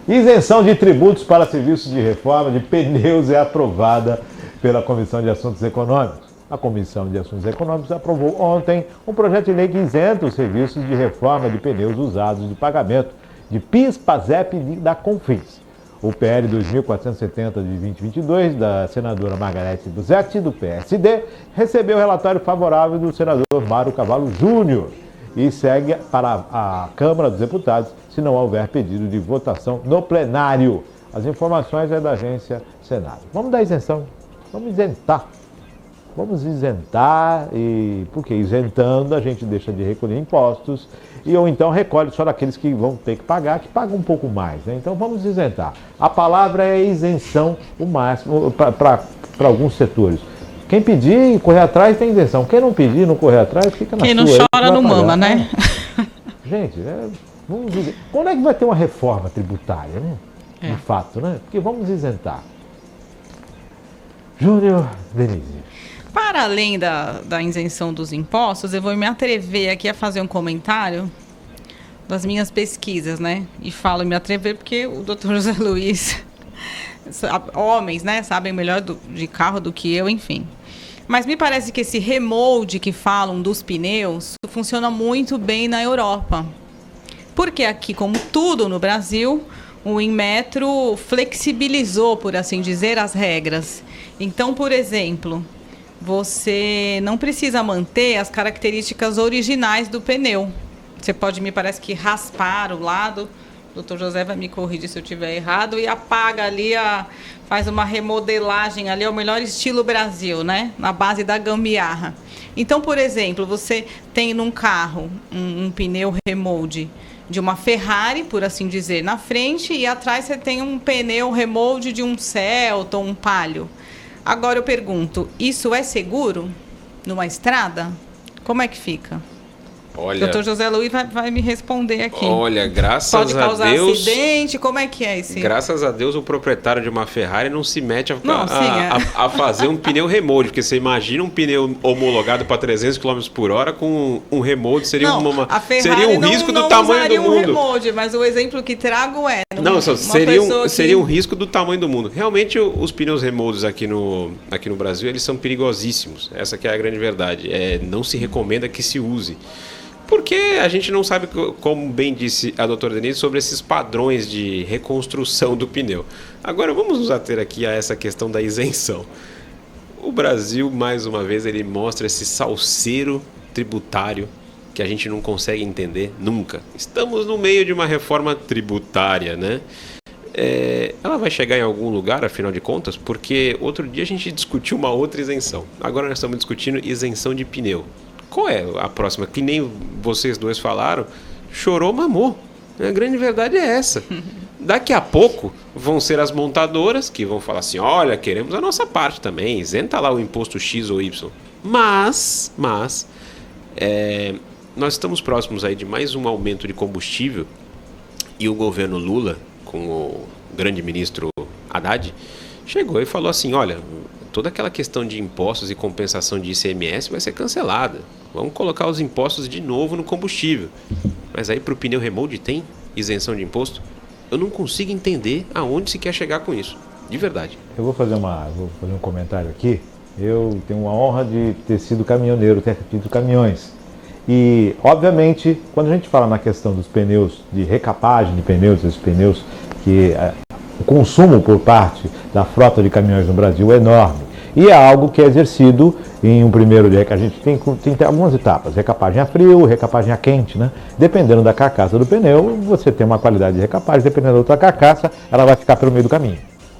Isenção de tributos para serviços de reforma de pneus é aprovada pela Comissão de Assuntos Econômicos. A Comissão de Assuntos Econômicos aprovou ontem um projeto de lei que isenta os serviços de reforma de pneus usados de pagamento de PIS, PASEP e da CONFINS. O PL 2470 de 2022, da senadora Margarete Busetti, do PSD, recebeu o relatório favorável do senador Mário Cavallo Júnior e segue para a Câmara dos Deputados se não houver pedido de votação no plenário. As informações é da agência Senado. Vamos dar isenção, vamos isentar. Vamos isentar, porque isentando a gente deixa de recolher impostos ou então recolhe só daqueles que vão ter que pagar, que pagam um pouco mais, né? Então vamos isentar. A palavra é isenção, o máximo, para alguns setores. Quem pedir e correr atrás tem isenção. Quem não pedir, não correr atrás, fica na sua. Quem não chora não mama, né? Gente, vamos dizer, quando é que vai ter uma reforma tributária, né? De fato, né? Porque vamos isentar. Júnior Denise. Para além da isenção dos impostos, eu vou me atrever aqui a fazer um comentário das minhas pesquisas, né? E falo me atrever porque o doutor José Luiz, homens, né, sabem melhor de carro do que eu, enfim. Mas me parece que esse remolde que falam dos pneus funciona muito bem na Europa. Porque aqui, como tudo no Brasil, o Inmetro flexibilizou, por assim dizer, as regras. Então, por exemplo, você não precisa manter as características originais do pneu. Você pode, me parece que, raspar o lado, o Dr. José vai me corrigir se eu estiver errado, e apaga ali, faz uma remodelagem ali, é o melhor estilo Brasil, né? Na base da gambiarra. Então, por exemplo, você tem num carro um pneu remolde de uma Ferrari, por assim dizer, na frente, e atrás você tem um pneu remolde de um Celta ou um Palio. Agora eu pergunto, isso é seguro numa estrada? Como é que fica? Olha, Dr. José Luiz vai me responder aqui. Olha, graças a Deus... Pode causar acidente? Como é que é esse? Graças a Deus o proprietário de uma Ferrari não se mete a fazer um pneu remold, porque você imagina um pneu homologado para 300 km por hora com um remold, seria um risco do tamanho do mundo. Remold, mas o exemplo que trago seria um risco do tamanho do mundo. Realmente os pneus remolds aqui no Brasil, eles são perigosíssimos. Essa que é a grande verdade. Não se recomenda que se use. Porque a gente não sabe, como bem disse a doutora Denise, sobre esses padrões de reconstrução do pneu. Agora vamos nos ater aqui a essa questão da isenção. O Brasil, mais uma vez, ele mostra esse salseiro tributário que a gente não consegue entender nunca. Estamos no meio de uma reforma tributária, né? Ela vai chegar em algum lugar, afinal de contas, porque outro dia a gente discutiu uma outra isenção. Agora nós estamos discutindo isenção de pneu. Qual é a próxima? Que nem vocês dois falaram, chorou, mamou. A grande verdade é essa. Daqui a pouco vão ser as montadoras que vão falar assim, olha, queremos a nossa parte também, isenta lá o imposto X ou Y. Mas nós estamos próximos aí de mais um aumento de combustível e o governo Lula, com o grande ministro Haddad, chegou e falou assim, olha, toda aquela questão de impostos e compensação de ICMS vai ser cancelada. Vamos colocar os impostos de novo no combustível. Mas aí para o pneu remold tem isenção de imposto? Eu não consigo entender aonde se quer chegar com isso. De verdade. Eu vou fazer um comentário aqui. Eu tenho a honra de ter sido caminhoneiro, ter tido caminhões. E, obviamente, quando a gente fala na questão dos pneus, de recapagem de pneus, esses pneus que... O consumo por parte da frota de caminhões no Brasil é enorme. E é algo que é exercido em um primeiro dia, que a gente tem algumas etapas. Recapagem a frio, recapagem a quente, né? Dependendo da carcaça do pneu, você tem uma qualidade de recapagem. Dependendo da outra carcaça, ela vai ficar pelo meio do caminho.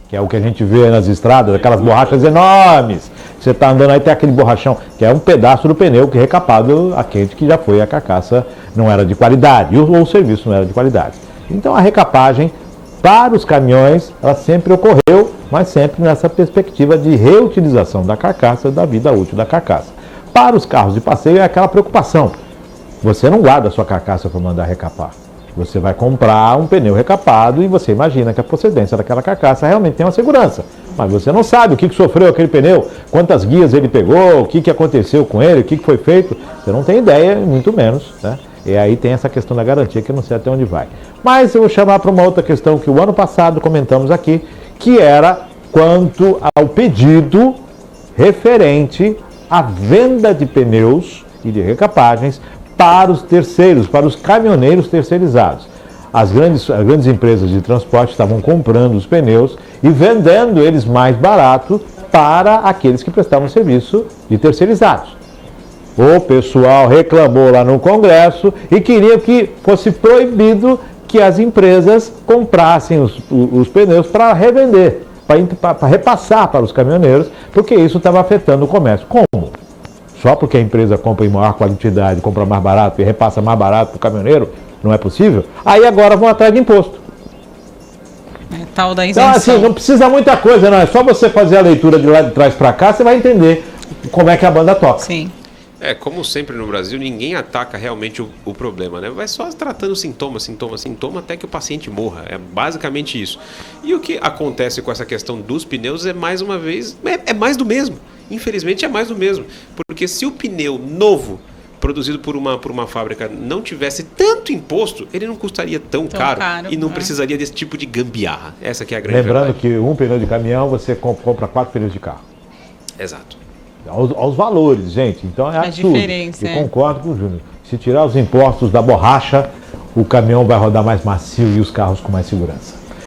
Que é o que a gente vê nas estradas, aquelas borrachas enormes. Você está andando aí, tem aquele borrachão, que é um pedaço do pneu que recapado a quente, que já foi a carcaça, não era de qualidade, ou o serviço não era de qualidade. Então a recapagem para os caminhões, ela sempre ocorreu, mas sempre nessa perspectiva de reutilização da carcaça, da vida útil da carcaça. Para os carros de passeio é aquela preocupação. Você não guarda a sua carcaça para mandar recapar. Você vai comprar um pneu recapado e você imagina que a procedência daquela carcaça realmente tem uma segurança. Mas você não sabe o que sofreu aquele pneu, quantas guias ele pegou, o que aconteceu com ele, o que foi feito. Você não tem ideia, muito menos, né? E aí tem essa questão da garantia que eu não sei até onde vai. Mas eu vou chamar para uma outra questão que o ano passado comentamos aqui, que era quanto ao pedido referente à venda de pneus e de recapagens para os terceiros, para os caminhoneiros terceirizados. As grandes empresas de transporte estavam comprando os pneus e vendendo eles mais barato para aqueles que prestavam serviço de terceirizados. O pessoal reclamou lá no Congresso e queria que fosse proibido que as empresas comprassem os pneus para revender, para repassar para os caminhoneiros, porque isso estava afetando o comércio. Como? Só porque a empresa compra em maior quantidade, compra mais barato e repassa mais barato para o caminhoneiro? Não é possível? Aí agora vão atrás de imposto. É tal da isenção. Então, assim, não precisa muita coisa, não. É só você fazer a leitura de lá de trás para cá, você vai entender como é que a banda toca. Sim. Como sempre no Brasil, ninguém ataca realmente o problema, né? Vai só tratando sintoma, até que o paciente morra. É basicamente isso. E o que acontece com essa questão dos pneus é, mais uma vez, é mais do mesmo. Infelizmente é mais do mesmo. Porque se o pneu novo, produzido por uma fábrica, não tivesse tanto imposto, ele não custaria tão caro e não precisaria desse tipo de gambiarra. Essa que é a grande Lembrando verdade. que um pneu de caminhão, você compra 4 pneus de carro. Exato. Aos valores, gente. Então é absurdo. Diferença, Eu concordo com o Júnior. Se tirar os impostos da borracha, o caminhão vai rodar mais macio e os carros com mais segurança.